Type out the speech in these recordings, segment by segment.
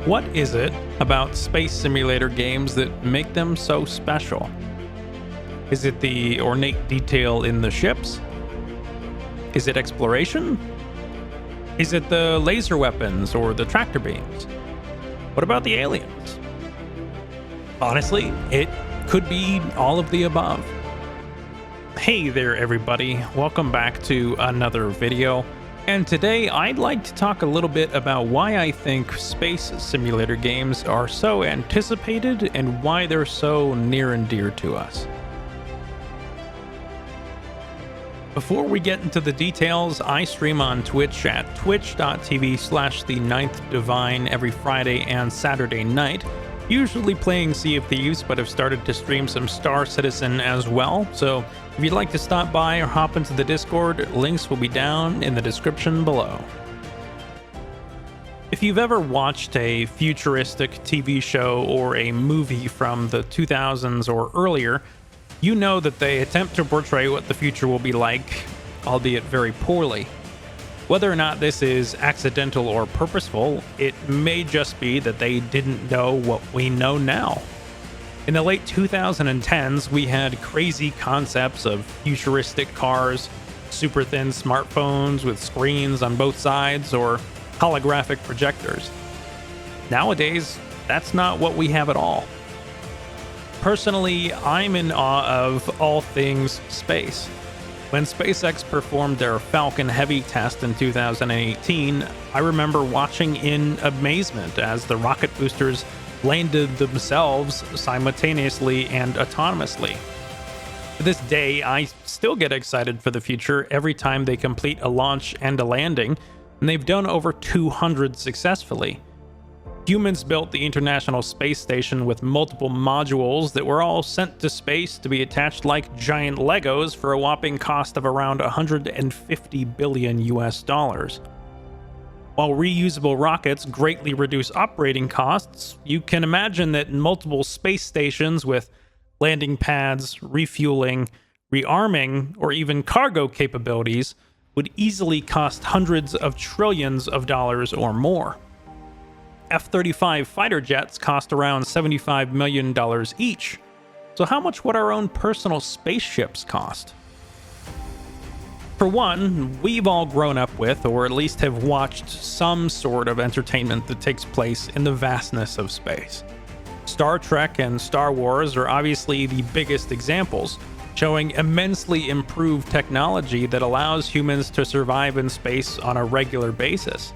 What is it about space simulator games that make them so special? Is it the ornate detail in the ships? Is it exploration? Is it the laser weapons or the tractor beams? What about the aliens? Honestly, it could be all of the above. Hey there everybody, welcome back to another video. And today I'd like to talk a little bit about why I think space simulator games are so anticipated and why they're so near and dear to us. Before we get into the details, I stream on Twitch at twitch.tv/the Ninth Divine every Friday and Saturday night, usually playing Sea of Thieves, but have started to stream some Star Citizen as well. So if you'd like to stop by or hop into the Discord, links will be down in the description below. If you've ever watched a futuristic TV show or a movie from the 2000s or earlier, you know that they attempt to portray what the future will be like, albeit very poorly. Whether or not this is accidental or purposeful, it may just be that they didn't know what we know now. In the late 2010s, we had crazy concepts of futuristic cars, super thin smartphones with screens on both sides, or holographic projectors. Nowadays, that's not what we have at all. Personally, I'm in awe of all things space. When SpaceX performed their Falcon Heavy test in 2018, I remember watching in amazement as the rocket boosters landed themselves simultaneously and autonomously. To this day, I still get excited for the future every time they complete a launch and a landing, and they've done over 200 successfully. Humans built the International Space Station with multiple modules that were all sent to space to be attached like giant Legos for a whopping cost of around $150 billion US. While reusable rockets greatly reduce operating costs, you can imagine that multiple space stations with landing pads, refueling, rearming, or even cargo capabilities would easily cost hundreds of trillions of dollars or more. F-35 fighter jets cost around $75 million each. So how much would our own personal spaceships cost? For one, we've all grown up with, or at least have watched, some sort of entertainment that takes place in the vastness of space. Star Trek and Star Wars are obviously the biggest examples, showing immensely improved technology that allows humans to survive in space on a regular basis.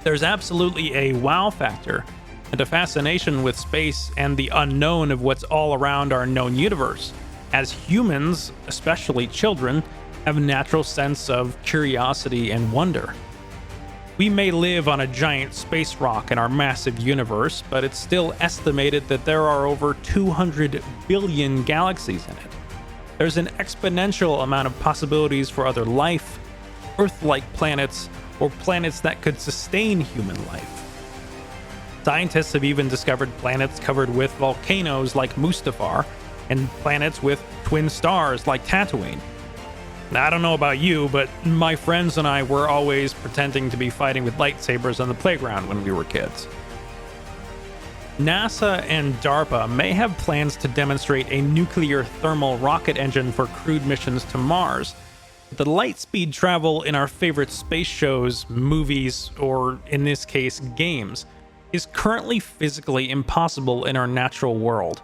There's absolutely a wow factor and a fascination with space and the unknown of what's all around our known universe, as humans, especially children, have a natural sense of curiosity and wonder. We may live on a giant space rock in our massive universe, but it's still estimated that there are over 200 billion galaxies in it. There's an exponential amount of possibilities for other life, Earth-like planets, or planets that could sustain human life. Scientists have even discovered planets covered with volcanoes like Mustafar, and planets with twin stars like Tatooine. Now, I don't know about you, but my friends and I were always pretending to be fighting with lightsabers on the playground when we were kids. NASA and DARPA may have plans to demonstrate a nuclear thermal rocket engine for crewed missions to Mars. The light speed travel in our favorite space shows, movies, or in this case, games, is currently physically impossible in our natural world.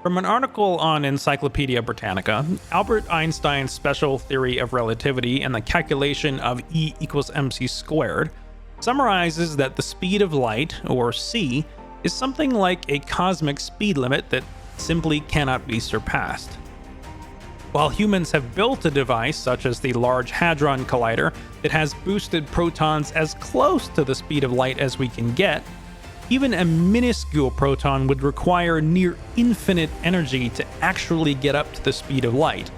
From an article on Encyclopedia Britannica, Albert Einstein's special theory of relativity and the calculation of E = mc squared summarizes that the speed of light, or c, is something like a cosmic speed limit that simply cannot be surpassed. While humans have built a device such as the Large Hadron Collider that has boosted protons as close to the speed of light as we can get, even a minuscule proton would require near infinite energy to actually get up to the speed of light.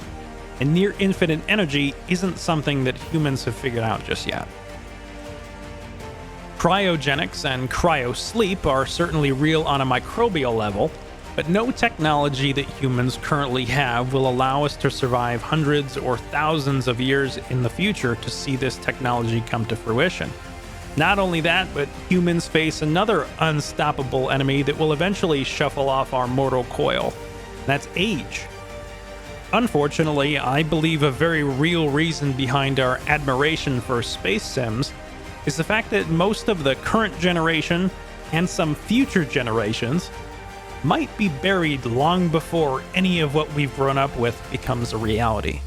And near infinite energy isn't something that humans have figured out just yet. Cryogenics and cryosleep are certainly real on a microbial level, but no technology that humans currently have will allow us to survive hundreds or thousands of years in the future to see this technology come to fruition. Not only that, but humans face another unstoppable enemy that will eventually shuffle off our mortal coil. That's age. Unfortunately, I believe a very real reason behind our admiration for space sims is the fact that most of the current generation and some future generations might be buried long before any of what we've grown up with becomes a reality.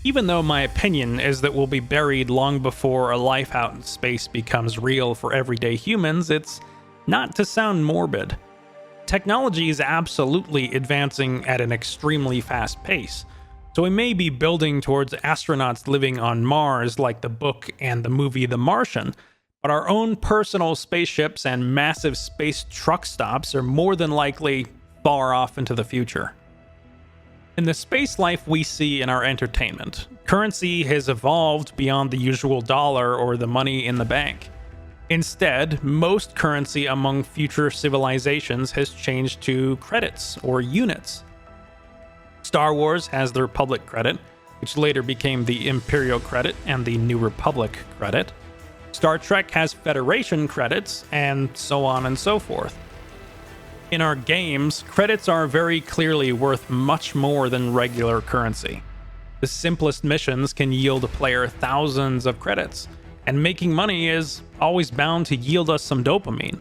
Even though my opinion is that we'll be buried long before a life out in space becomes real for everyday humans, it's not to sound morbid. Technology is absolutely advancing at an extremely fast pace, so we may be building towards astronauts living on Mars like the book and the movie The Martian, but our own personal spaceships and massive space truck stops are more than likely far off into the future. In the space life we see in our entertainment, currency has evolved beyond the usual dollar or the money in the bank. Instead, most currency among future civilizations has changed to credits or units. Star Wars has the Republic credit, which later became the Imperial credit and the New Republic credit. Star Trek has Federation credits, and so on and so forth. In our games, credits are very clearly worth much more than regular currency. The simplest missions can yield a player thousands of credits, and making money is always bound to yield us some dopamine.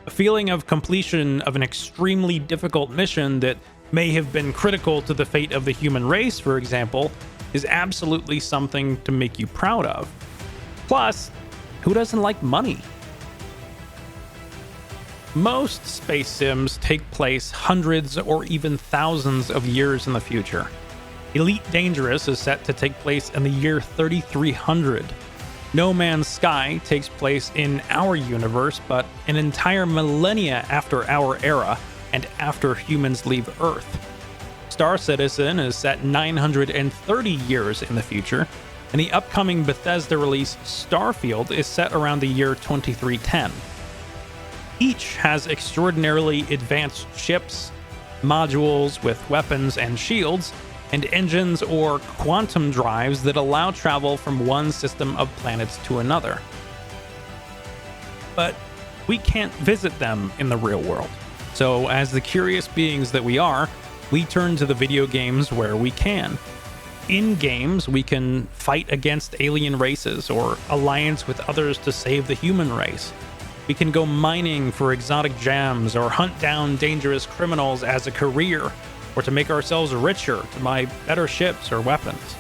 A feeling of completion of an extremely difficult mission that may have been critical to the fate of the human race, for example, is absolutely something to make you proud of. Plus, who doesn't like money? Most space sims take place hundreds or even thousands of years in the future. Elite Dangerous is set to take place in the year 3300. No Man's Sky takes place in our universe, but an entire millennia after our era and after humans leave Earth. Star Citizen is set 930 years in the future, and the upcoming Bethesda release Starfield is set around the year 2310. Each has extraordinarily advanced ships, modules with weapons and shields, and engines or quantum drives that allow travel from one system of planets to another. But we can't visit them in the real world. So, as the curious beings that we are, we turn to the video games where we can. In games, we can fight against alien races or alliance with others to save the human race. We can go mining for exotic gems or hunt down dangerous criminals as a career, or to make ourselves richer to buy better ships or weapons.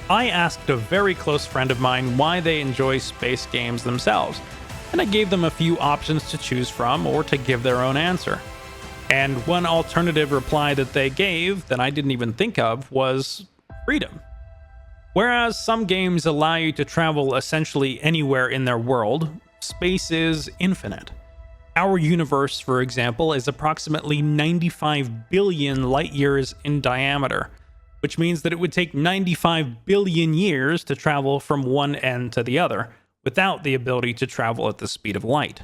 I asked a very close friend of mine why they enjoy space games themselves, and I gave them a few options to choose from or to give their own answer. And one alternative reply that they gave that I didn't even think of was freedom. Whereas some games allow you to travel essentially anywhere in their world, space is infinite. Our universe, for example, is approximately 95 billion light years in diameter, which means that it would take 95 billion years to travel from one end to the other, without the ability to travel at the speed of light.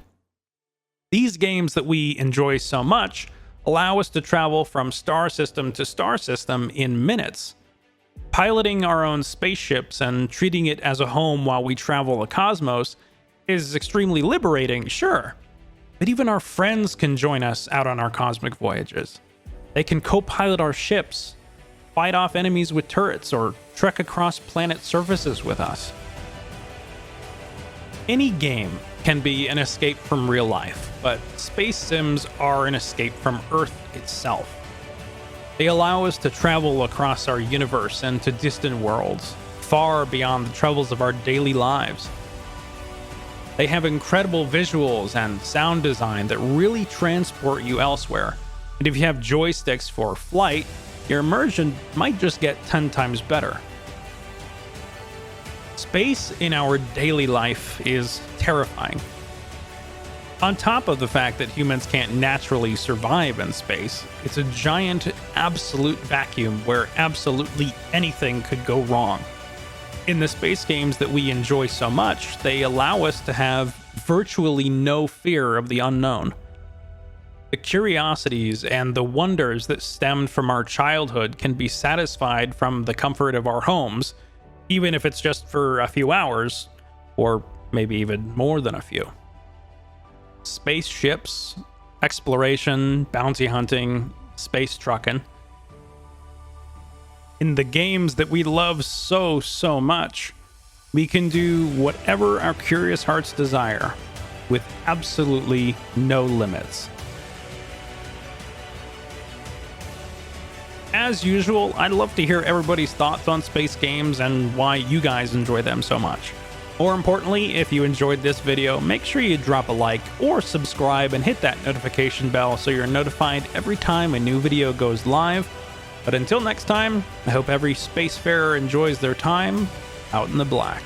These games that we enjoy so much allow us to travel from star system to star system in minutes. Piloting our own spaceships and treating it as a home while we travel the cosmos is extremely liberating, sure. But even our friends can join us out on our cosmic voyages. They can co-pilot our ships, fight off enemies with turrets, or trek across planet surfaces with us. Any game can be an escape from real life, but space sims are an escape from Earth itself. They allow us to travel across our universe and to distant worlds, far beyond the troubles of our daily lives. They have incredible visuals and sound design that really transport you elsewhere, and if you have joysticks for flight, your immersion might just get 10 times better. Space in our daily life is terrifying. On top of the fact that humans can't naturally survive in space, it's a giant, absolute vacuum where absolutely anything could go wrong. In the space games that we enjoy so much, they allow us to have virtually no fear of the unknown. The curiosities and the wonders that stemmed from our childhood can be satisfied from the comfort of our homes, even if it's just for a few hours, or maybe even more than a few. Spaceships, exploration, bounty hunting, space trucking. In the games that we love so much, we can do whatever our curious hearts desire with absolutely no limits. As usual, I'd love to hear everybody's thoughts on space games and why you guys enjoy them so much. More importantly, if you enjoyed this video, make sure you drop a like or subscribe and hit that notification bell so you're notified every time a new video goes live. But until next time, I hope every spacefarer enjoys their time out in the black.